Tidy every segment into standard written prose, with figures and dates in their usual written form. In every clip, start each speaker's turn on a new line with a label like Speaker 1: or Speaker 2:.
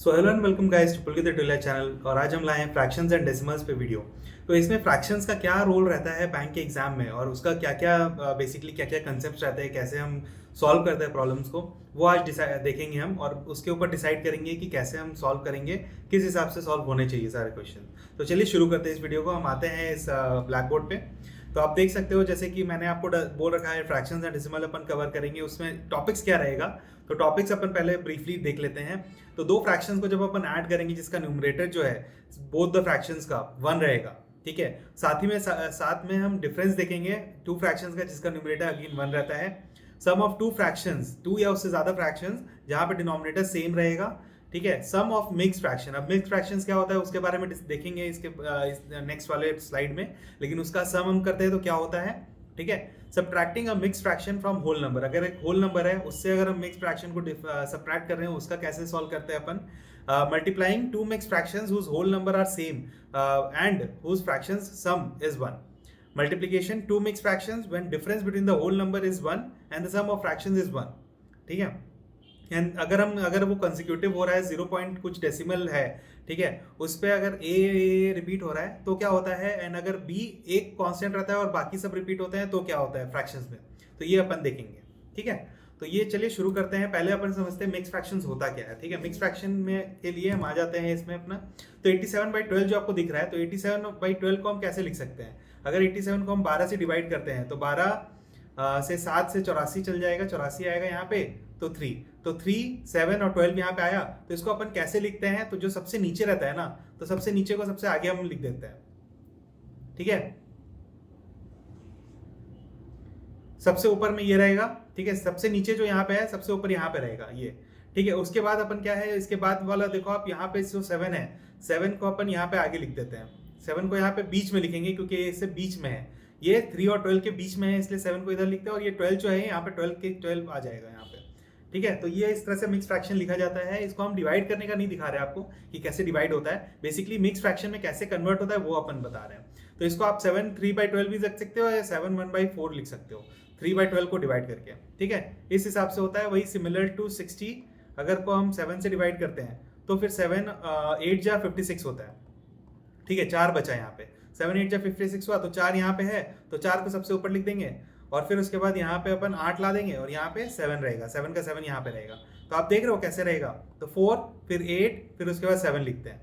Speaker 1: So hello and welcome guys to Pulkit Tulla channel. और आज हम लाए हैं फ्रैक्शंस एंड डेसिमल्स पे वीडियो। तो इसमें फ्रैक्शंस का क्या रोल रहता है बैंक के एग्जाम में और उसका क्या क्या बेसिकली क्या क्या कंसेप्ट रहते हैं, कैसे हम सॉल्व करते हैं प्रॉब्लम्स को, वो आज देखेंगे हम। और उसके ऊपर डिसाइड करेंगे कि कैसे हम सॉल्व करेंगे, किस हिसाब से सॉल्व होने चाहिए सारे क्वेश्चन। तो चलिए शुरू करते हैं इस वीडियो को। हम आते हैं इस ब्लैक बोर्ड पे। तो आप देख सकते हो जैसे कि मैंने आपको बोल रखा है fractions and decimal upon cover करेंगे। उसमें टॉपिक्स क्या रहेगा, तो टॉपिक्स अपन पहले ब्रीफली देख लेते हैं। तो दो फ्रैक्शंस को जब अपन ऐड करेंगे जिसका न्यूमरेटर जो है बोथ द फ्रैक्शंस का 1 रहेगा, ठीक है। साथ में हम डिफरेंस देखेंगे टू फ्रैक्शंस का जिसका न्यूमरेटर अगेन 1 रहता है। सम ऑफ टू फ्रैक्शंस, 2 या उससे ज्यादा फ्रैक्शंस जहां पे डिनोमिनेटर सेम रहेगा, ठीक है। सम ऑफ मिक्स फ्रैक्शन, अब मिक्स फ्रैक्शंस क्या होता है उसके बारे में देखेंगे इसके नेक्स्ट वाले स्लाइड में। लेकिन उसका सम हम करते हैं तो क्या होता है, ठीक है। Subtracting a mix fraction from whole number, अगर एक होल नंबर है उससे अगर हम मिक्स फ्रैक्शन को सब्ट्रैक्ट कर रहे हैं उसका कैसे सॉल्व करते हैं अपन। Multiplying two mix fractions whose whole number are same and whose fractions sum is 1। Multiplication two mix fractions when difference between the whole number is 1 and the sum of fractions is 1, ठीक है। And अगर वो consecutive हो रहा है 0 point कुछ decimal है, ठीक है, उस पर अगर ए रिपीट हो रहा है तो क्या होता है, एंड अगर बी एक कांस्टेंट रहता है और बाकी सब रिपीट होते हैं तो क्या होता है फ्रैक्शंस में। तो ये अपन देखेंगे, ठीक है। तो ये चलिए शुरू करते हैं। पहले अपन समझते हैं मिक्स फ्रैक्शंस होता क्या है, ठीक है। मिक्स फ्रैक्शन में के लिए हम आ जाते हैं इसमें अपना। तो 87/12 जो आपको दिख रहा है, तो 87/12 को हम कैसे लिख सकते हैं। अगर 87 को हम 12 से डिवाइड करते हैं तो 12 से 7 से 84 चल जाएगा, 84 आएगा यहाँ पे, तो 3, तो 3, 7 और 12 यहाँ पे आया। तो इसको अपन कैसे लिखते हैं, तो जो सबसे नीचे रहता है ना, तो सबसे नीचे को सबसे आगे हम लिख देते हैं, ठीक है। सबसे ऊपर में ये रहेगा, ठीक है। सबसे नीचे जो यहाँ पे है सबसे ऊपर यहाँ पे रहेगा ये, ठीक है। उसके बाद अपन क्या है, इसके बाद वाला देखो आप, यहाँ पे जो 7 है, 7 को अपन यहाँ पे आगे लिख देते हैं। 7 को यहाँ पे बीच में लिखेंगे क्योंकि इससे बीच में है, ये 3 और 12 के बीच में है, इसलिए 7 को इधर लिखते हैं। और ये 12 जो है यहाँ पे 12 के 12 आ जाएगा यहाँ पे, ठीक है। तो ये इस तरह से मिक्स फ्रैक्शन लिखा जाता है। इसको हम डिवाइड करने का नहीं दिखा रहे आपको कि कैसे डिवाइड होता है, बेसिकली मिक्स फ्रैक्शन में कैसे कन्वर्ट होता है वो अपन बता रहे हैं। तो इसको आप 7 3/12 भी लिख सकते हो या 7 1/4 लिख सकते हो, 3/12 को डिवाइड करके, ठीक है। इस हिसाब से होता है। वही सिमिलर टू 60 अगर को हम 7 से डिवाइड करते हैं तो फिर 7 8 जा 56 होता है, ठीक है। 4 बचा यहाँ पे, 7 8 जा 56 हुआ, तो 4 यहाँ पे है तो 4 को सबसे ऊपर लिख देंगे। और फिर उसके बाद यहाँ पे अपन 8 ला देंगे और यहाँ पे 7 रहेगा, 7 का 7 यहाँ पे रहेगा। तो आप देख रहे हो कैसे रहेगा, तो 4 फिर 8 फिर उसके बाद 7 लिखते हैं,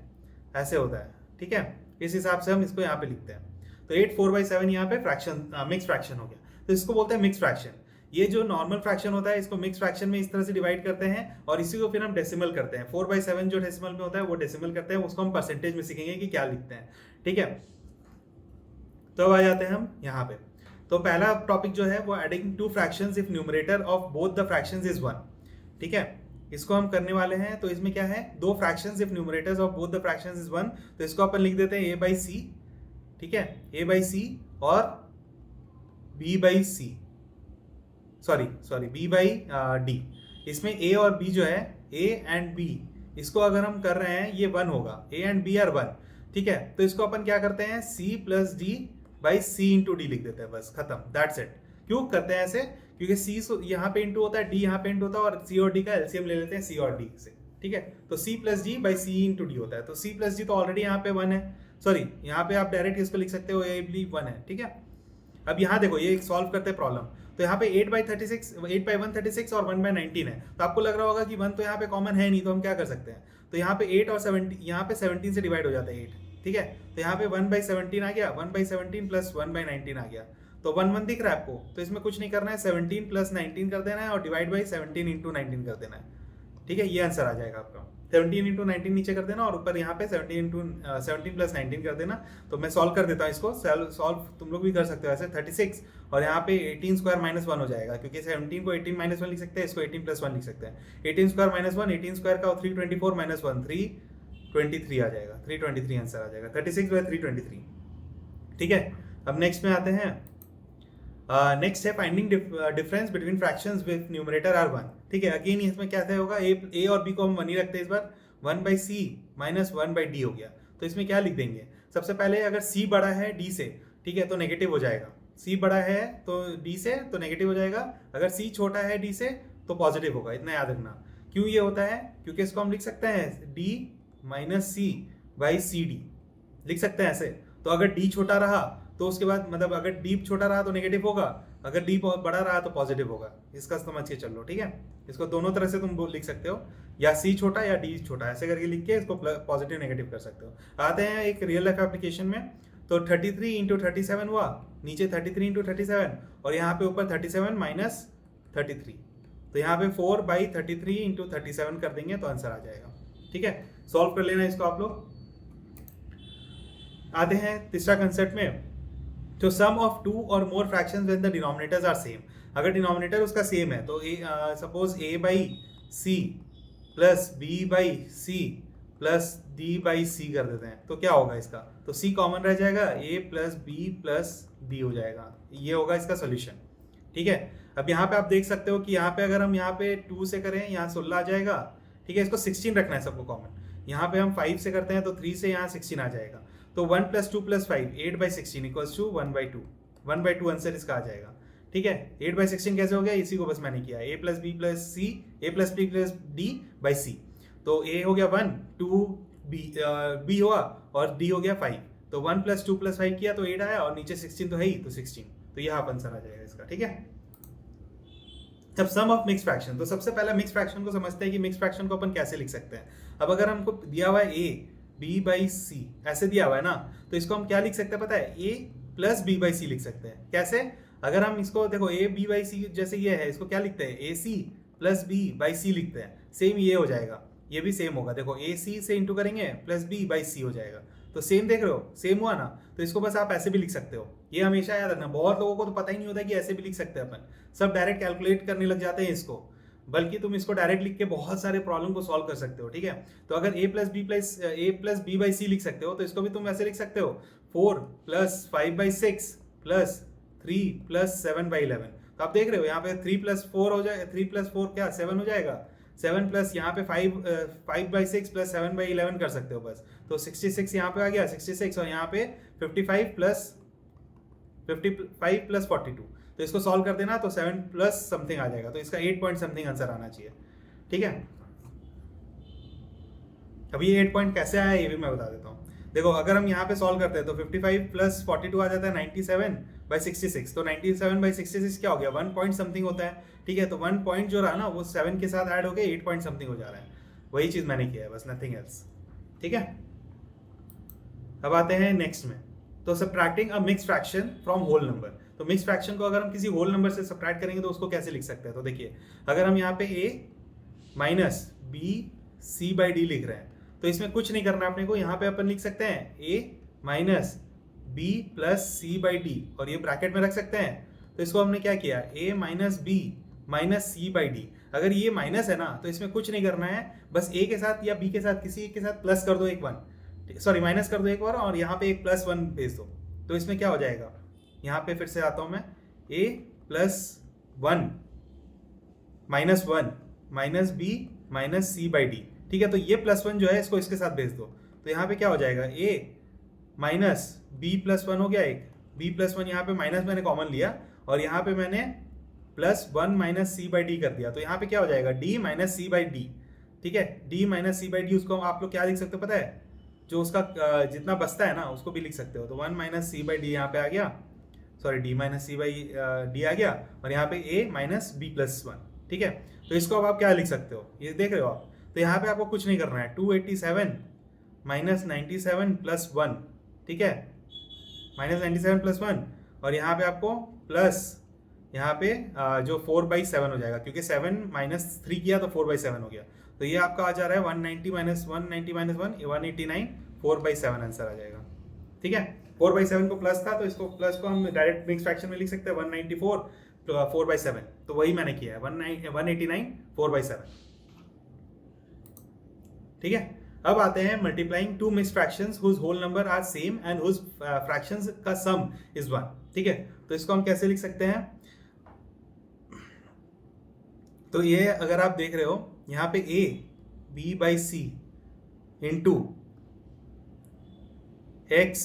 Speaker 1: ऐसे होता है, ठीक है। इस हिसाब से हम इसको यहाँ पे लिखते हैं। तो 8 4/7 यहाँ पे फ्रैक्शन मिक्स फ्रैक्शन हो गया, तो इसको बोलते हैं मिक्स फ्रैक्शन। ये जो नॉर्मल फ्रैक्शन होता है इसको मिक्स फ्रैक्शन में इस तरह से डिवाइड करते हैं और इसी को फिर हम डेसिमल करते हैं। 4/7 जो डेसिमल में होता है वो डेसिमल करते हैं, उसको हम परसेंटेज में सीखेंगे कि क्या लिखते हैं, ठीक है। तो अब आ जाते हैं हम यहाँ पे। तो पहला टॉपिक जो है वो adding two fractions if numerator of both the fractions is 1, ठीक है। इसको हम करने वाले हैं। तो इसमें क्या है, दो fractions if numerators of both the fractions is 1, तो इसको अपन लिख देते हैं a/c, ठीक है, a/c और b/c, सॉरी b/d। इसमें a और b जो है, a एंड b, इसको अगर हम कर रहे हैं ये 1 होगा, a एंड b आर 1, ठीक है। तो इसको अपन क्या करते हैं, c + d/c × d लिख देते हैं, बस खत्म, दैट्स इट। क्यों करते हैं ऐसे, क्योंकि c यहाँ पे इंटू होता है, d यहाँ पे इंटू होता है, और c और d का एलसीएम ले लेते हैं c और d से, ठीक है। तो c + d/c × d होता है। तो c + d तो ऑलरेडी यहाँ पे 1 है, सॉरी यहाँ पे आप डायरेक्ट इसको लिख सकते हो, a भी 1 है, ठीक है। अब यहाँ देखो ये सॉल्व करते हैं प्रॉब्लम। तो यहाँ पे 8/36 8/136 और 1/19 है। तो आपको लग रहा होगा कि 1 तो यहाँ पे कॉमन है नहीं, तो हम क्या कर सकते हैं। तो यहाँ पे 8 और 17, यहाँ पे 17 से डिवाइड हो जाता है 8, ठीक है। तो यहाँ पे 1/17 आ गया, 1/17 + 1/19 आ गया। तो 1 1 दिख रहा है आपको, तो इसमें कुछ नहीं करना है, 17 + 19 कर देना है और डिवाइड बाई 17 × 19 कर देना है, ठीक है। ये आंसर आ जाएगा आपका। 17 × 19 नीचे कर देना और ऊपर यहाँ पे 17 + 19 कर देना। तो मैं सॉल्व कर देता हूँ इसको, सॉल्व तुम लोग भी कर सकते हो ऐसे। 36 और यहाँ पे 18² - 1 हो जाएगा, क्योंकि 17 को 18 - 1 लिख सकते हैं, इसको 18 + 1 लिख सकते हैं। 18² - 1, 18² का 324 - 1 323 आ जाएगा, 323 आंसर आ जाएगा, 36/323, ठीक है। अब नेक्स्ट में आते हैं। नेक्स्ट है finding difference between fractions with numerator are 1, ठीक है। अगेन इसमें क्या होगा, ए और बी को हम 1 ही रखते हैं इस बार। 1/c - 1/d हो गया। तो इसमें क्या लिख देंगे, सबसे पहले अगर c बड़ा है d से, ठीक है, तो नेगेटिव हो जाएगा। c बड़ा है तो d से, तो नेगेटिव हो जाएगा। अगर c छोटा है d से तो पॉजिटिव होगा, इतना याद रखना। क्यों ये होता है? क्योंकि इसको हम लिख सकते हैं d minus C by C D, लिख सकते हैं ऐसे। तो अगर d छोटा रहा तो उसके बाद मतलब अगर d छोटा रहा तो नेगेटिव होगा, अगर d बहुत बड़ा रहा तो पॉजिटिव होगा। इसका समझ के चलो, ठीक है। इसको दोनों तरह से तुम लिख सकते हो, या c छोटा या d छोटा, ऐसे करके लिख के इसको पॉजिटिव नेगेटिव कर सकते हो। आते हैं एक रियल लाइफ एप्लीकेशन में। तो 33 इंटू 37 हुआ, नीचे 33 इंटू 37 और यहाँ पे ऊपर 37 माइनस 33। तो यहाँ पे 4/33 इंटू 37 कर देंगे तो आंसर आ जाएगा, ठीक है। सॉल्व कर लेना इसको आप लोग। आते हैं तीसरा कंसेप्ट में। तो सम ऑफ टू और more fractions when the denominators are same. अगर डिनोमिनेटर उसका सेम है तो suppose a by C plus b by C plus d by C कर देते हैं, तो क्या होगा इसका? तो c कॉमन रह जाएगा, a plus b plus d हो जाएगा। ये होगा इसका सोल्यूशन, ठीक है। अब यहाँ पे आप देख सकते हो कि यहाँ पे अगर हम यहाँ पे 2 से करें, यहाँ 16 आ जाएगा, ठीक है। इसको 16 रखना है सबको कॉमन। यहाँ पे हम 5 से करते हैं तो 3 से यहाँ 16 आ जाएगा। तो 1 plus 2 plus 5 8/16 equals to 1/2। 1/2 answer इसका आ जाएगा, ठीक है। 8/16 कैसे हो गया? इसी को बस मैंने किया, a plus B plus C, a plus B plus D by C. तो a हो गया 1, 2 b हुआ और d हो गया 5। तो 1 प्लस 2 प्लस 5 किया तो 8 आया और नीचे 16 तो है ही, तो 16। तो यहाँ पर आंसर आ जाएगा इसका, ठीक है। जब सम ऑफ मिक्स फ्रैक्शन, तो सबसे पहले मिक्स फ्रैक्शन को समझते हैं कि मिक्स फ्रैक्शन को अपन कैसे लिख सकते हैं। अब अगर हमको दिया हुआ है a b बाई सी, ऐसे दिया हुआ है ना, तो इसको हम क्या लिख सकते हैं पता है? a प्लस b बाई सी लिख सकते हैं। कैसे? अगर हम इसको देखो a b बाई सी जैसे ये है, इसको क्या लिखते हैं? ac प्लस b बाई सी लिखते हैं। सेम ये हो जाएगा, ये भी सेम होगा। देखो ac से इंटू करेंगे प्लस b बाई सी हो जाएगा। तो सेम देख रहे हो, सेम हुआ ना। तो इसको बस आप ऐसे भी लिख सकते हो, ये हमेशा याद रखना। बहुत लोगों को तो पता ही नहीं होता कि ऐसे भी लिख सकते हैं अपन, सब डायरेक्ट कैलकुलेट करने लग जाते हैं इसको। बल्कि तुम इसको डायरेक्ट लिख के बहुत सारे प्रॉब्लम को सॉल्व कर सकते हो, ठीक है। तो अगर a प्लस बी बाई सी लिख सकते हो, तो इसको भी तुम ऐसे लिख सकते हो 4 प्लस 5/6 प्लस 3 प्लस 7/11। तो आप देख रहे हो यहाँ पे 3 प्लस 4 हो जाए, 3 प्लस 4 क्या 7 हो जाएगा। 7 प्लस यहाँ पे 5/6 प्लस 7/11 कर सकते हो बस। तो 66 यहाँ पे आ गया, 66 और यहाँ पे 55 प्लस 42। तो इसको सॉल्व कर देना तो 7 प्लस समथिंग आ जाएगा। तो इसका 8 पॉइंट समथिंग आंसर आना चाहिए, ठीक है। अब ये 8 पॉइंट कैसे आया ये भी मैं बता देता हूँ। देखो अगर हम यहाँ पे सॉल्व करते हैं तो 55 प्लस 42 आ जाता है 97/66। तो 97/66 क्या हो गया? 1 पॉइंट समथिंग होता है, ठीक है। तो 1 पॉइंट जो रहा ना वो 7 के साथ ऐड हो गया, 8 पॉइंट समथिंग हो जा रहा है। वही चीज़ मैंने किया है, बस नथिंग एल्स, ठीक है। अब आते हैं नेक्स्ट में। तो subtracting a mix fraction from whole number. तो मिक्स फ्रैक्शन को अगर हम किसी होल नंबर से सब्ट्रैक्ट करेंगे तो उसको कैसे लिख सकते हैं? तो देखिए अगर हम यहाँ पे a minus B C by D लिख रहे हैं, तो इसमें कुछ नहीं करना अपने को। यहाँ पे अपन लिख सकते हैं a minus B plus C by D और ये ब्रैकेट में रख सकते हैं। तो इसको हमने क्या किया? a minus B minus C by D. अगर ये माइनस है ना तो इसमें कुछ नहीं करना है, बस a के साथ या b के साथ किसी एक के साथ प्लस कर दो एक 1, सॉरी माइनस कर दो एक बार और यहाँ पे एक +1 भेज दो। तो इसमें क्या हो जाएगा? यहाँ पे फिर से आता हूँ मैं, a plus 1 minus 1 minus B minus C by D, ठीक है। तो ये +1 जो है इसको इसके साथ भेज दो। तो यहाँ पे क्या हो जाएगा? a माइनस बी प्लस 1 हो गया, एक b प्लस 1 यहाँ पे माइनस मैंने कॉमन लिया और यहाँ पे मैंने +1 माइनस सी बाई डी कर दिया। तो यहाँ पे क्या हो जाएगा? d minus C by D, ठीक है। d minus C by D उसको आप लोग क्या लिख सकते हो पता है? जो उसका जितना बचता है ना उसको भी लिख सकते हो। तो 1 माइनस सी बाई डी यहाँ पे आ गया, sorry d minus C by D आ गया और यहाँ पे a माइनस बी प्लस 1, ठीक है। तो इसको अब आप क्या लिख सकते हो? ये देख रहे हो आप। तो यहाँ पे आपको कुछ नहीं करना है, 287 माइनस 97 प्लस 1, ठीक है, माइनस 97 प्लस 1 और यहाँ पे आपको प्लस यहाँ पे जो 4/7 हो जाएगा, क्योंकि 7 माइनस 3 किया तो 4/7 हो गया। तो ये आपका आ जा रहा है 190 माइनस 1 189, 4/7 आंसर आ जाएगा, ठीक है। 4/7 को प्लस था तो इसको प्लस को हम डायरेक्ट मिक्स फ्रैक्शन में लिख सकते हैं 194 4/7। तो वही मैंने किया है 189 4/7, ठीक है। अब आते हैं multiplying two mix fractions whose whole number are same and whose fractions का सम इज 1, ठीक है। तो इसको हम कैसे लिख सकते हैं? तो ये अगर आप देख रहे हो यहाँ पे a b by C into x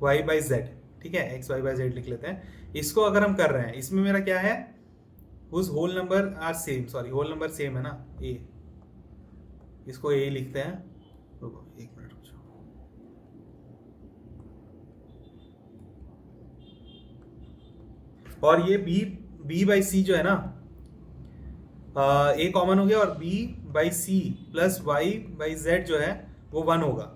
Speaker 1: y by z, ठीक है, x y बाई z लिख लेते हैं। इसको अगर हम कर रहे हैं, इसमें मेरा क्या है? Whose whole number are same, sorry whole number same है ना, a इसको ए लिखते हैं, रुको एक मिनट रुक जाओ। और ये बी बाई सी जो है ना, ए कॉमन हो गया और B by C plus Y by Z जो है वो 1 होगा।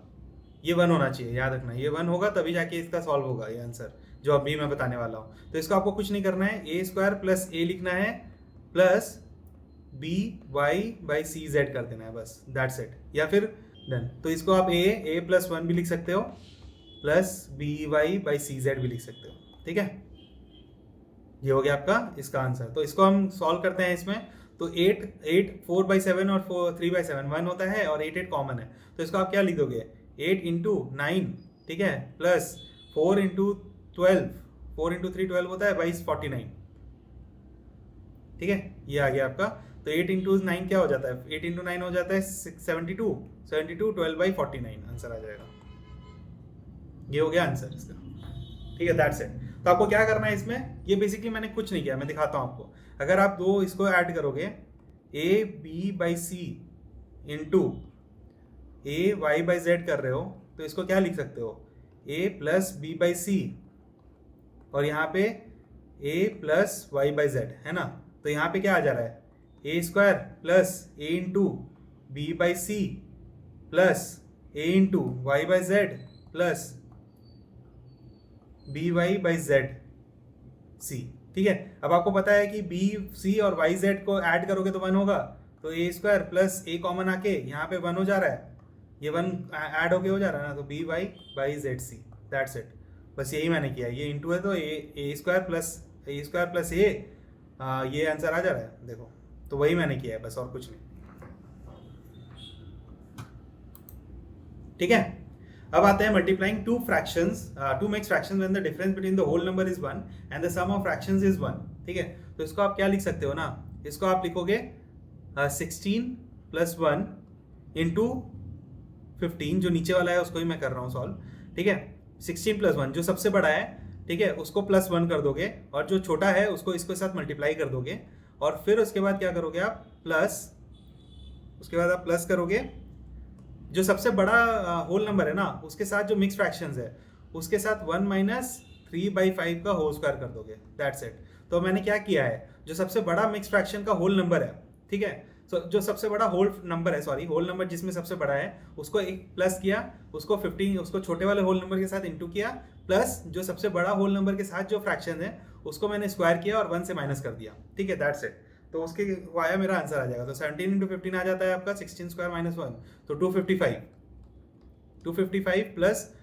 Speaker 1: ये 1 होना चाहिए, याद रखना, ये 1 होगा तभी जाके इसका सॉल्व होगा ये आंसर जो अभी मैं बताने वाला हूँ। तो इसको आपको कुछ नहीं करना है, ए स्क्वायर प्लस ए लिखना है plus B Y by C Z कर देना है, बस दैट्स इट, या फिर डन। तो इसको आप ए प्लस 1 भी लिख सकते हो plus B Y by C Z भी लिख सकते हो, ठीक है। ये हो गया आपका इसका आंसर। तो इसको हम सॉल्व करते हैं इसमें। तो 8 4/7 और 3/7 1 होता है और 8 कॉमन है, तो इसको आप क्या लिख दोगे, 8 इंटू 9, ठीक है, प्लस 4 इंटू 12, 4 इंटू 3 12 होता है, 49, ठीक है, ये आ गया आपका। तो 8 इंटू 9 क्या हो जाता है, 8 इंटू 9 हो जाता है 72, 12/49 आंसर आ जाएगा। ये हो गया आंसर इसका, ठीक है, दैट्स इट। तो आपको क्या करना है इसमें, ये बेसिकली मैंने कुछ नहीं किया, मैं दिखाता हूँ आपको। अगर आप दो इसको ऐड करोगे, A B by C into A Y by Z कर रहे हो, तो इसको क्या लिख सकते हो, A plus B by C और यहाँ पे A plus Y by Z है ना। तो यहाँ पे क्या आ जा रहा है, A square plus A into B by C plus A into Y by Z plus B Y by Z C, ठीक है। अब आपको पता है कि बी सी और वाई जेड को ऐड करोगे तो 1 होगा, तो ए स्क्वायर प्लस ए कॉमन आके यहाँ पे 1 हो जा रहा है, ये 1 ऐड होके हो जा रहा है ना, तो B Y by Z C, that's it. बस यही मैंने किया, ये इंटू है तो ए स्क्वायर प्लस ए, ये आंसर आ जा रहा है, देखो। तो वही मैंने किया है बस, और कुछ नहीं, ठीक है। अब आते हैं multiplying two fractions, two mix fractions when the difference between the whole number is 1 and the sum of fractions is 1, ठीक है। तो इसको आप क्या लिख सकते हो ना, इसको आप लिखोगे 16 प्लस 1 इंटू 15, जो नीचे वाला है उसको ही मैं कर रहा हूँ सॉल्व, ठीक है। 16 प्लस 1 जो सबसे बड़ा है, ठीक है, उसको प्लस 1 कर दोगे और जो छोटा है उसको इसके साथ मल्टीप्लाई कर दोगे, और फिर उसके बाद क्या करोगे आप, प्लस, उसके बाद आप प्लस करोगे जो सबसे बड़ा होल नंबर है ना उसके साथ जो मिक्स फ्रैक्शंस है उसके साथ 1 माइनस 3/5 का होल स्क्वायर कर दोगे, दैट्स इट। तो मैंने क्या किया है, जो सबसे बड़ा मिक्स फ्रैक्शन का होल नंबर है, ठीक है, तो जो सबसे बड़ा होल नंबर जिसमें सबसे बड़ा है उसको एक प्लस किया, उसको 15 उसको छोटे वाले होल नंबर के साथ इंटू किया, प्लस जो सबसे बड़ा होल नंबर के साथ जो फ्रैक्शन है उसको मैंने स्क्वायर किया और 1 से माइनस कर दिया, ठीक है, दैट्स इट। तो उसके वाया मेरा आंसर आ जाएगा। तो 17 इंटू 15 आ जाता है आपका 16 स्क्वायर माइनस 1, तो 255 प्लस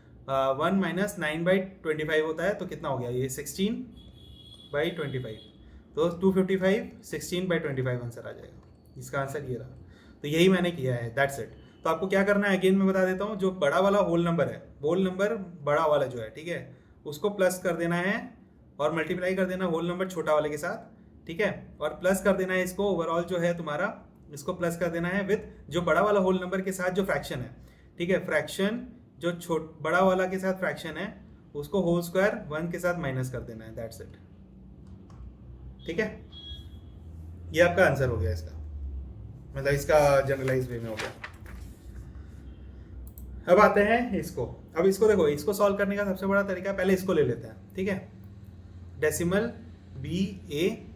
Speaker 1: 1 माइनस 9/25 होता है, तो कितना हो गया ये 16/25, तो 255 16/25 आंसर आ जाएगा, इसका आंसर ये रहा। तो यही मैंने किया है, दैट्स इट। तो आपको क्या करना है, अगेन मैं बता देता हूँ, जो बड़ा वाला होल नंबर है, होल नंबर बड़ा वाला जो है, ठीक है, उसको प्लस कर देना है और मल्टीप्लाई कर देना होल नंबर छोटा वाले के साथ, ठीक है, और प्लस कर देना है इसको ओवरऑल जो है तुम्हारा, इसको प्लस कर देना है विद जो बड़ा वाला होल नंबर के साथ जो फ्रैक्शन है, ठीक है, फ्रैक्शन जो बड़ा वाला के साथ फ्रैक्शन है उसको होल स्क्वायर 1 के साथ माइनस कर देना है, दैट्स इट, ठीक है। ये आपका आंसर हो गया इसका, मतलब इसका जनरलाइज वे में हो गया। अब आते हैं इसको, अब इसको देखो, इसको सॉल्व करने का सबसे बड़ा तरीका, पहले इसको ले लेते हैं, ठीक है, डेसिमल बी ए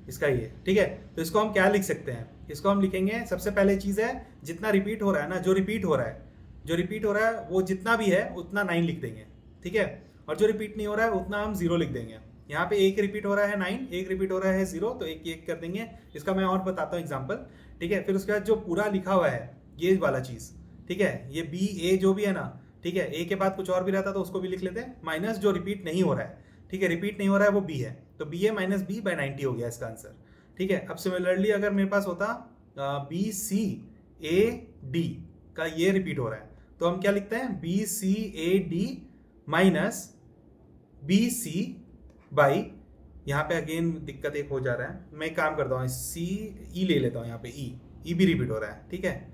Speaker 1: इसका ये, ठीक है। तो इसको हम क्या लिख सकते हैं, इसको हम लिखेंगे, सबसे पहले चीज़ है जितना रिपीट हो रहा है ना, जो रिपीट हो रहा है वो जितना भी है उतना 9 लिख देंगे, ठीक है, और जो रिपीट नहीं हो रहा है उतना हम 0 लिख देंगे। यहाँ पे एक रिपीट हो रहा है 9, एक रिपीट हो रहा है 0, तो एक कर देंगे। इसका मैं और बताता हूँ एग्जाम्पल, ठीक है। फिर उसके बाद जो पूरा लिखा हुआ है ये वाला चीज़, ठीक है, ये बी ए जो भी है ना, ठीक है, ए के बाद कुछ और भी रहता तो उसको भी लिख लेते हैं, माइनस जो रिपीट नहीं हो रहा है, ठीक है, रिपीट नहीं हो रहा है वो बी है, तो B A minus B by 90 हो गया इसका आंसर, ठीक है। अब सिमिलरली अगर मेरे पास होता बी सी ए डी का ये रिपीट हो रहा है, तो हम क्या लिखते हैं, B C A D minus B C by, यहाँ पे अगेन दिक्कत एक हो जा रहा है, मैं एक काम करता हूँ, सी ई ले लेता हूँ, यहाँ पे ई भी रिपीट हो रहा है, ठीक है,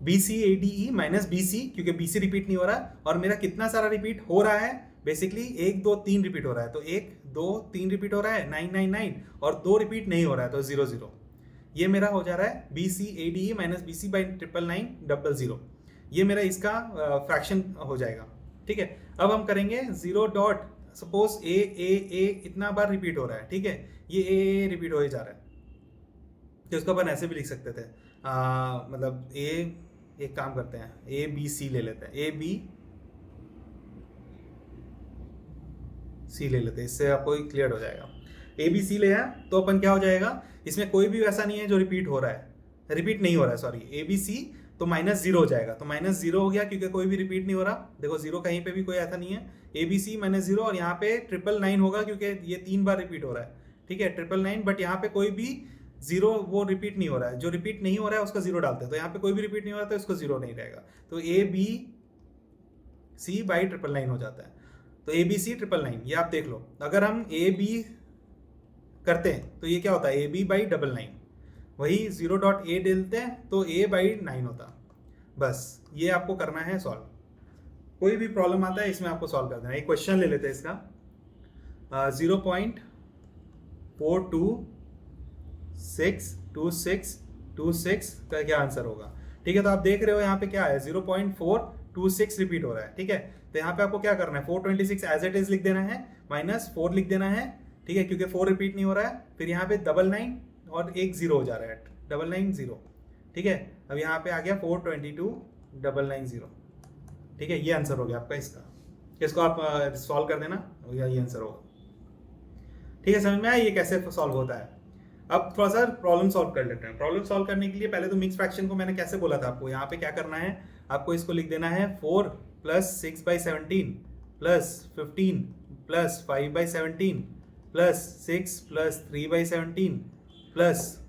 Speaker 1: B C A D E minus B C, क्योंकि बी सी रिपीट नहीं हो रहा है, और मेरा कितना सारा रिपीट हो रहा है, बेसिकली 1 2 3 रिपीट हो रहा है, तो 1 2 3 रिपीट हो रहा है 9 9 9, और 2 रिपीट नहीं हो रहा है तो 0 0, ये मेरा हो जा रहा है B C A D E minus B C by 99900, ये मेरा इसका फ्रैक्शन हो जाएगा। ठीक है, अब हम करेंगे जीरो डॉट, सपोज ए इतना बार रिपीट हो रहा है, ठीक है, ये ए रिपीट हो ही जा रहा है, तो इसको अपन ऐसे भी लिख सकते थे, मतलब ए, एक काम करते हैं, ए बी सी ले लेते हैं, ए बी सी ले लेते हैं, इससे आपको क्लियर हो जाएगा। ए बी सी ले हैं तो अपन क्या हो जाएगा, इसमें कोई भी वैसा नहीं है जो रिपीट हो रहा है, रिपीट नहीं हो रहा है, सॉरी, ए बी सी, तो माइनस जीरो हो जाएगा, तो माइनस जीरो हो गया क्योंकि कोई भी रिपीट नहीं हो रहा। देखो जीरो कहीं पे भी कोई ऐसा नहीं है, A B C minus zero, और यहाँ पे 999 होगा क्योंकि ये 3 बार रिपीट हो रहा है। ठीक है, 999, बट यहाँ पे कोई भी जीरो वो रिपीट नहीं हो रहा है, जो रिपीट नहीं हो रहा है उसका जीरो डालते हैं, तो यहाँ पे कोई भी रिपीट नहीं हो रहा तो इसको जीरो नहीं रहेगा, तो ए बी सी बाई 999 हो जाता है। तो ए बी सी 999, ये आप देख लो, अगर हम ए बी करते हैं तो ये क्या होता है, ए बी बाई 999, वही जीरो डॉट ए डालते हैं तो ए बाई 9 होता। बस ये आपको करना है सॉल्व, कोई भी प्रॉब्लम आता है इसमें आपको सॉल्व कर देना है। एक क्वेश्चन ले लेते हैं इसका, 0.4262626 का क्या आंसर होगा। ठीक है, तो आप देख रहे हो यहाँ पे क्या है, 0.426 रिपीट हो रहा है। ठीक है, तो यहाँ पे आपको क्या करना है, 426 एज इट इज लिख देना है, माइनस 4 लिख देना है। ठीक है, क्योंकि 4 रिपीट नहीं हो रहा है, फिर यहाँ पे 99 और एक जीरो हो जा रहा है, 999 ठीक है, अब यहाँ पे आ गया 422990। ठीक है, ये आंसर हो गया आपका इसका, इसको आप सॉल्व कर देना, ये आंसर होगा। ठीक है, समझ में आया ये कैसे सॉल्व होता है। अब थोड़ा सा प्रॉब्लम सॉल्व कर लेते हैं। प्रॉब्लम सॉल्व करने के लिए पहले तो मिक्स फ्रैक्शन को मैंने कैसे बोला था आपको, यहाँ पे क्या करना है, आपको इसको लिख देना है 4 plus 6/17 plus 15 plus 5/17 plus 6 plus 3/17 plus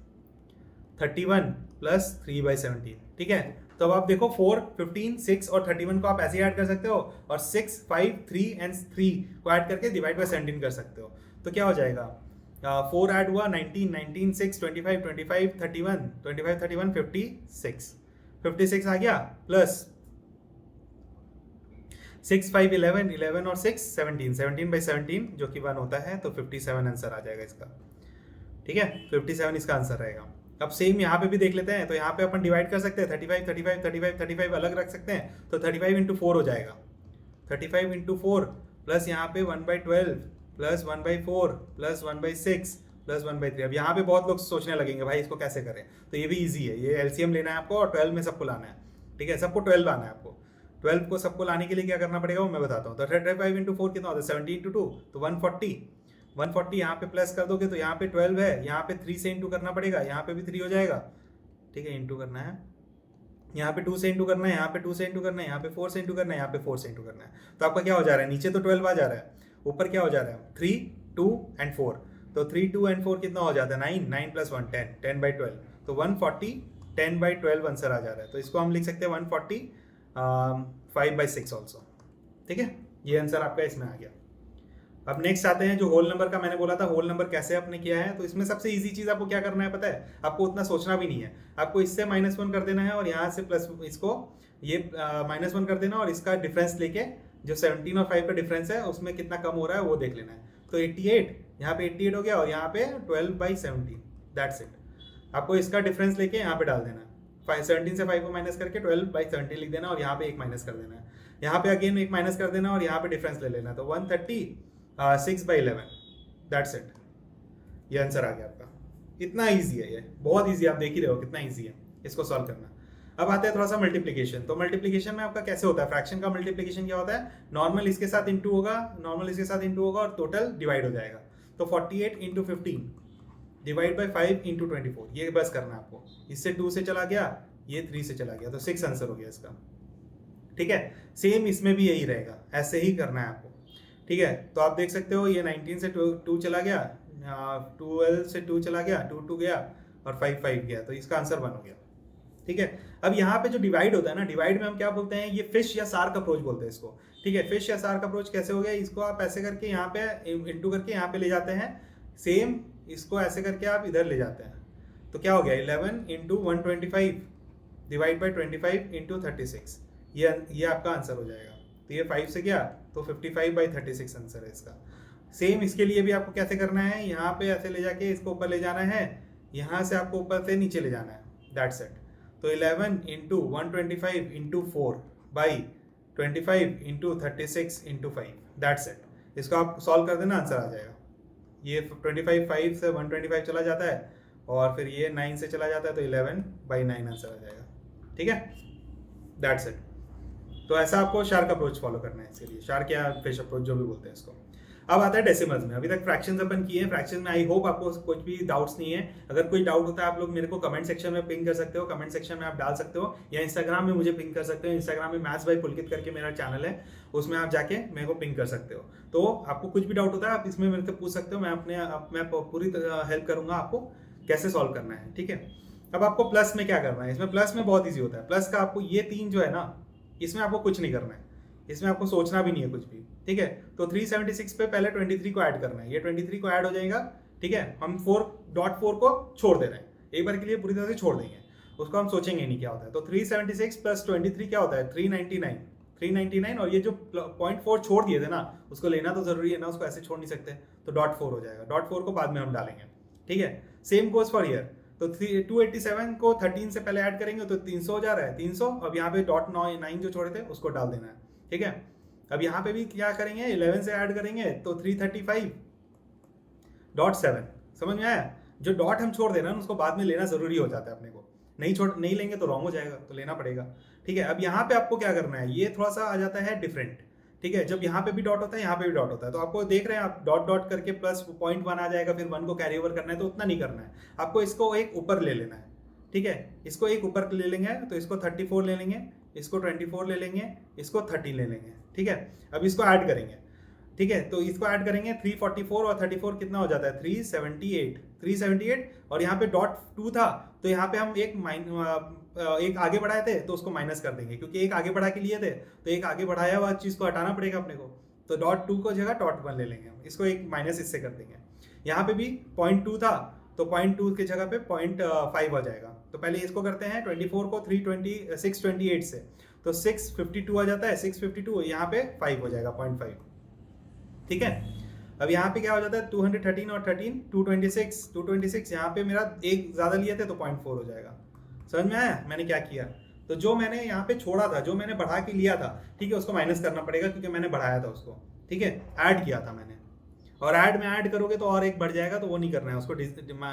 Speaker 1: 31 plus 3/17। ठीक है, तो अब आप देखो 4, 15, 6 और 31 को आप ऐसे ऐड कर सकते हो, और 6, 5, 3 एंड 3 को ऐड करके डिवाइड बाय 17 कर सकते हो। तो क्या हो जाएगा, 4 ऐड हुआ 19, 19, 6, 25, 25, 31, 25, 31, 56, 56 आ गया, प्लस 6, 5, 11, 11 और 6, 17, 17/17 जो कि 1 होता है, तो 57 आंसर आ जाएगा इसका। ठीक है, 57 इसका आंसर रहेगा। अब सेम यहाँ पे भी देख लेते हैं, तो यहाँ पे अपन डिवाइड कर सकते हैं, 35, 35, 35, 35 अलग रख सकते हैं, तो 35 इंटू 4 हो जाएगा, 35 इंटू 4 प्लस यहाँ पे 1/12 प्लस 1/4 प्लस 1/6 प्लस 1/3। अब यहाँ पे बहुत लोग सोचने लगेंगे भाई इसको कैसे करें, तो ये भी ईजी है, ये एलसीएम लेना है आपको और 12 में सबको लाना है। ठीक है, सबको 12 लाना है आपको, 12 को सबको लाने के लिए क्या करना पड़ेगा वो मैं बताता हूँ। तो 35 इंटू 4 कितना होता है, 70 इंटू 2, तो 140, 140 यहाँ पे प्लस कर दोगे तो यहाँ पे 12 है, यहाँ पे 3 से इंटू करना पड़ेगा, यहाँ पे भी 3 हो जाएगा। ठीक है, इंटू करना है, यहाँ पे 2 से इंटू करना है, यहाँ पे 2 से इंटू करना है, यहाँ पे 4 से इंटू करना है, यहाँ पे 4 से इंटू करना है। तो आपका क्या हो जा रहा है, नीचे तो 12 आ जा रहा है, ऊपर क्या हो जा रहा है, 3, 2 एंड 4, तो 3, 2 एंड 4 कितना हो जाता है, 9, 9 प्लस 1, 10, 10/12, तो 140, 10/12 आंसर आ जा रहा है। तो इसको हम लिख सकते हैं 140 5/6 ऑल्सो। ठीक है, ये आंसर आपका इसमें आ गया। अब नेक्स्ट आते हैं जो होल नंबर का मैंने बोला था, होल नंबर कैसे आपने किया है। तो इसमें सबसे इजी चीज़ आपको क्या करना है पता है, आपको उतना सोचना भी नहीं है, आपको इससे -1 कर देना है और यहाँ से प्लस, इसको ये -1 कर देना और इसका डिफरेंस लेके जो 17 और 5 का डिफरेंस है उसमें कितना कम हो रहा है वो देख लेना है। तो 88, यहाँ पे 88 हो गया और यहाँ पे 12/17, दैट्स इट। आपको इसका डिफरेंस लेके यहाँ पे डाल देना है, 17 से 5 को माइनस करके 12/17 लिख देना और यहाँ पे 1 माइनस कर देना है, यहाँ पे अगेन 1 माइनस कर देना और यहाँ पे डिफरेंस ले लेना। तो 136/11, दैट्स इट, ये आंसर आ गया आपका। इतना ईजी है ये, बहुत ईजी, आप देख ही रहे हो कितना ईजी है इसको सॉल्व करना। अब आता है थोड़ा सा मल्टीप्लिकेशन। तो मल्टीप्लिकेशन में आपका कैसे होता है, फ्रैक्शन का मल्टीप्लिकेशन क्या होता है, नॉर्मल इसके साथ इंटू होगा, नॉर्मल इसके साथ इंटू होगा और टोटल डिवाइड हो जाएगा। तो 48 इंटू 15 डिवाइड बाई 5 इंटू 24, ये बस करना है आपको। इससे 2 से चला गया, ये 3 से चला गया, तो 6 आंसर हो गया इसका। ठीक है, सेम इसमें भी यही रहेगा, ऐसे ही करना है आपको। ठीक है, तो आप देख सकते हो ये 19 से 2 चला गया, 12 से 2 चला गया, 2 गया और 5 गया, तो इसका आंसर 1 हो गया। ठीक है, अब यहाँ पे जो डिवाइड होता है ना, डिवाइड में हम क्या बोलते हैं, ये फिश या सार्क अप्रोच बोलते हैं इसको। ठीक है, फिश या सार्क अप्रोच कैसे हो गया, इसको आप ऐसे करके यहाँ पे इंटू करके यहाँ पे ले जाते हैं, सेम इसको ऐसे करके आप इधर ले जाते हैं। तो क्या हो गया, 11 इंटू 125 डिवाइड बाई 25 इंटू 36, ये आपका आंसर हो जाएगा। तो ये 5 से गया तो 55/36 आंसर है इसका। सेम इसके लिए भी आपको कैसे करना है, यहाँ पे ऐसे ले जाके इसको ऊपर ले जाना है, यहाँ से आपको ऊपर से नीचे ले जाना है, दैट्स इट। तो 11 into 125 into 4 by 25 into 36 into 5, that's it. इसको आप सॉल्व कर देना, आंसर आ जाएगा। ये 25 5 से 125 चला जाता है और फिर ये 9 से चला जाता है, तो 11/9 आंसर आ जाएगा। ठीक है, दैट्स इट। तो ऐसा आपको शार्क अप्रोच फॉलो करना है इसके लिए, शार्क या फिश अप्रोच जो भी बोलते हैं इसको। अब आता है डेसिमल्स में। अभी तक फ्रैक्शंस अपन किए हैं, फ्रैक्शन में आई होप आपको कुछ भी डाउट्स नहीं है। अगर कोई डाउट होता है आप लोग मेरे को कमेंट सेक्शन में पिंग कर सकते हो, कमेंट सेक्शन में आप डाल सकते हो, या इंस्टाग्राम में मुझे पिंग कर सकते हो। इंस्टाग्राम में मैथ्स बाय पुलकित करके मेरा चैनल है, उसमें आप जाके मेरे को पिंग कर सकते हो। तो आपको कुछ भी डाउट होता है आप इसमें मेरे से पूछ सकते हो, मैं पूरी हेल्प करूंगा आपको कैसे सॉल्व करना है। ठीक है, अब आपको प्लस में क्या करना है। इसमें प्लस में बहुत ईजी होता है। प्लस का आपको ये 3 जो है ना, इसमें आपको कुछ नहीं करना है, इसमें आपको सोचना भी नहीं है कुछ भी। ठीक है, तो 376 पे पहले 23 को ऐड करना है, ये 23 को ऐड हो जाएगा। ठीक है, हम 4.4 को छोड़ दे रहे हैं, एक बार के लिए पूरी तरह से छोड़ देंगे, उसको हम सोचेंगे नहीं क्या होता है। तो 376 प्लस 23 क्या होता है, 399। और ये जो 0.4 छोड़ दिए थे ना, उसको लेना तो जरूरी है ना, उसको ऐसे छोड़ नहीं सकते, तो .4 हो जाएगा। .4 को बाद में हम डालेंगे। ठीक है, सेम गोज फॉर ईयर। तो 287 को 13 से पहले ऐड करेंगे तो 300 हो जा रहा है, 300। अब यहाँ पे .9 जो छोड़े थे उसको डाल देना है। ठीक है, अब यहाँ पे भी क्या करेंगे, 11 से ऐड करेंगे तो 335.7। समझ में आया? जो डॉट हम छोड़ देना उसको बाद में लेना जरूरी हो जाता है अपने को, नहीं लेंगे तो रॉन्ग हो जाएगा, तो लेना पड़ेगा। ठीक है, अब यहाँ पे आपको क्या करना है, ये थोड़ा सा आ जाता है डिफरेंट। ठीक है, जब यहाँ पे भी डॉट होता है यहाँ पे भी डॉट होता है, तो आपको देख रहे हैं आप डॉट डॉट करके प्लस 0.1 आ जाएगा, फिर 1 को कैरी ओवर करना है, तो उतना नहीं करना है आपको, इसको एक ऊपर ले लेना है। ठीक है, इसको एक ऊपर ले लेंगे, तो इसको 34 ले लेंगे, इसको 24 ले लेंगे, इसको 30 ले लेंगे। ठीक है, अब इसको ऐड करेंगे। ठीक है, तो इसको ऐड करेंगे, 344 और 34 कितना हो जाता है, 378। और यहाँ पे .2 था, तो यहाँ पे हम एक आगे बढ़ाए थे तो उसको माइनस कर देंगे, क्योंकि एक आगे बढ़ा के लिए थे, तो एक आगे बढ़ाया हुआ चीज़ को हटाना पड़ेगा अपने को, तो .2 को जगह .1 ले लेंगे हम, इसको एक माइनस इससे कर देंगे। यहाँ पे भी 0.2 था, तो 0.2 की जगह पे 0.5 हो जाएगा। तो पहले इसको करते हैं, 24 को 628 से, तो 652 आ जाता है, 652 यहाँ पे 5 हो जाएगा, 0.5। ठीक है, अब यहाँ पे क्या हो जाता है, 213 और 13 226 यहाँ पे मेरा एक ज़्यादा लिए थे तो 0.4 हो जाएगा। समझ में आया मैंने क्या किया? तो जो मैंने यहाँ पे छोड़ा था, जो मैंने बढ़ा के लिया था, ठीक है, उसको माइनस करना पड़ेगा, क्योंकि मैंने बढ़ाया था उसको। ठीक है, ऐड किया था मैंने, और ऐड में ऐड करोगे तो और एक बढ़ जाएगा, तो वो नहीं करना है, उसको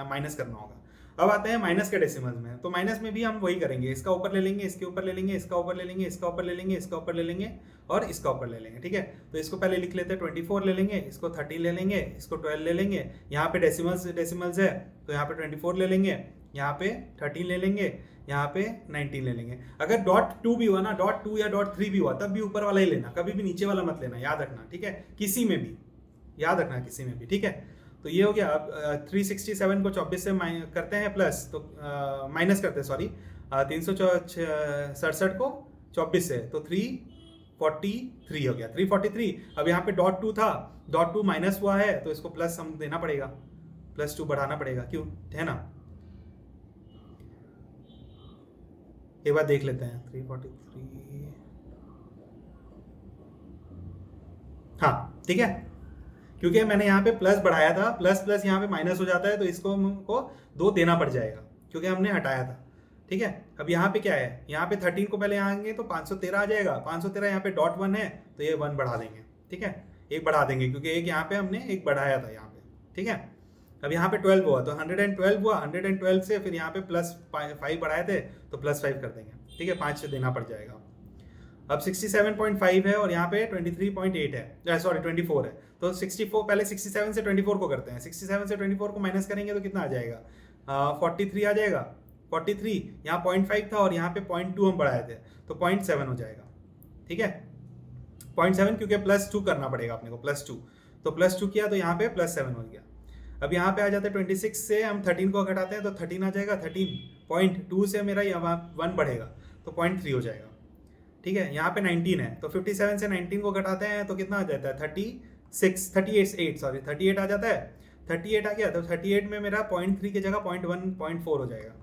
Speaker 1: माइनस करना होगा। अब आते हैं माइनस के डेसिमल्स में। तो माइनस में भी हम वही करेंगे, इसका ऊपर ले लेंगे, इसके ऊपर ले लेंगे, इसका ऊपर ले लेंगे, इसका ऊपर ले लेंगे, इसका ऊपर ले लेंगे और इसका ऊपर ले लेंगे। ठीक है, तो इसको पहले लिख लेते हैं, 24 ले लेंगे, इसको 30 ले लेंगे, इसको 12 ले लेंगे। यहाँ पे डेसिमल्स है, तो यहाँ पे 24 ले लेंगे, यहाँ पे 13 ले लेंगे, यहाँ पे 19 ले लेंगे। अगर .2 भी हुआ ना, .2 या .3 भी हुआ, तब भी ऊपर वाला ही लेना, कभी भी नीचे वाला मत लेना, याद रखना। ठीक है, किसी में भी याद रखना, किसी में भी। ठीक है, तो ये हो गया। अब 367 को 24 से करते हैं प्लस, तो माइनस करते हैं, सॉरी, 367 को 24 से, तो 343 हो गया, 343। अब यहाँ पे .2 था, .2 माइनस हुआ है, तो इसको प्लस हम देना पड़ेगा, +2 बढ़ाना पड़ेगा, क्यों है ना। एक बार देख लेते हैं, 343, हाँ ठीक है, क्योंकि मैंने यहाँ पे प्लस बढ़ाया था, प्लस यहाँ पे माइनस हो जाता है, तो इसको हमको 2 देना पड़ जाएगा, क्योंकि हमने हटाया था। ठीक है, अब यहाँ पे क्या है, यहाँ पे 13 को पहले आएंगे तो 513 आ जाएगा, 513 यहाँ पे .1 है, तो ये 1 बढ़ा देंगे। ठीक है, एक बढ़ा देंगे, क्योंकि एक यहाँ पे हमने एक बढ़ाया था यहाँ पे। ठीक है, अब यहाँ पे 12 हुआ, तो 112 हुआ, 112 से फिर यहाँ पे +5 बढ़ाए थे, तो +5 कर देंगे। ठीक है, 5 से देना पड़ जाएगा। अब 67.5 है और यहाँ पे 23.8 है, सॉरी 24 है, तो 64, पहले 67 से 24 को करते हैं। 67 से 24 को माइनस करेंगे तो कितना आ जाएगा, 43 आ जाएगा। 43 यहाँ 0.5 था और यहाँ पे 0.2 हम बढ़ाए थे, तो 0.7 हो जाएगा। ठीक है, 0.7, क्योंकि +2 करना पड़ेगा अपने को, +2, तो +2 किया तो यहाँ पे +7 हो गया। अब यहाँ पे आ जाते हैं 26 से हम 13 को घटाते हैं, तो 13 आ जाएगा। 13.2 से मेरा यहाँ 1 बढ़ेगा, तो 0.3 हो जाएगा। ठीक है, यहाँ पे 19 है, तो 57 से 19 को घटाते हैं तो कितना आ जाता है, 38 आ जाता है। 38 आ गया, तो 38 में मेरा 0.3 की जगह 0.1 0.4 हो जाएगा।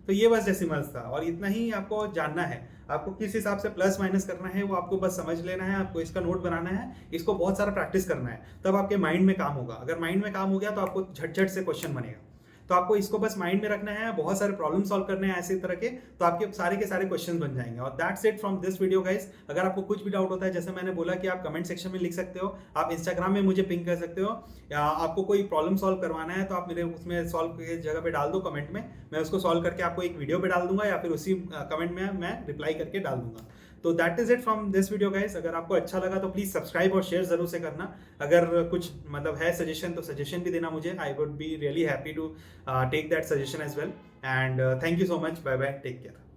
Speaker 1: तो ये बस डेसिमल्स था, और इतना ही आपको जानना है। आपको किस हिसाब से प्लस माइनस करना है वो आपको बस समझ लेना है, आपको इसका नोट बनाना है, इसको बहुत सारा प्रैक्टिस करना है, तब आपके माइंड में काम होगा। अगर माइंड में काम हो गया तो आपको झट से क्वेश्चन बनेगा। तो आपको इसको बस माइंड में रखना है, बहुत सारे प्रॉब्लम सॉल्व करने हैं ऐसे तरह तो आपके सारे के सारे क्वेश्चन बन जाएंगे। और that's it from this video guys. अगर आपको कुछ भी डाउट होता है, जैसे मैंने बोला कि आप कमेंट सेक्शन में लिख सकते हो, आप इंस्टाग्राम में मुझे पिंग कर सकते हो, या आपको कोई प्रॉब्लम सॉल्व करवाना है तो आप मेरे उसमें सॉल्व की जगह पे डाल दो कमेंट में, मैं उसको सॉल्व करके आपको एक वीडियो पे डाल दूंगा, या फिर उसी कमेंट में मैं रिप्लाई करके डाल दूंगा। तो that is it from this video guys. अगर आपको अच्छा लगा तो प्लीज सब्सक्राइब और शेयर जरूर से करना। अगर कुछ मतलब है सजेशन तो सजेशन भी देना मुझे, I would be really happy to take that suggestion as well. And thank you so much, bye bye, take care.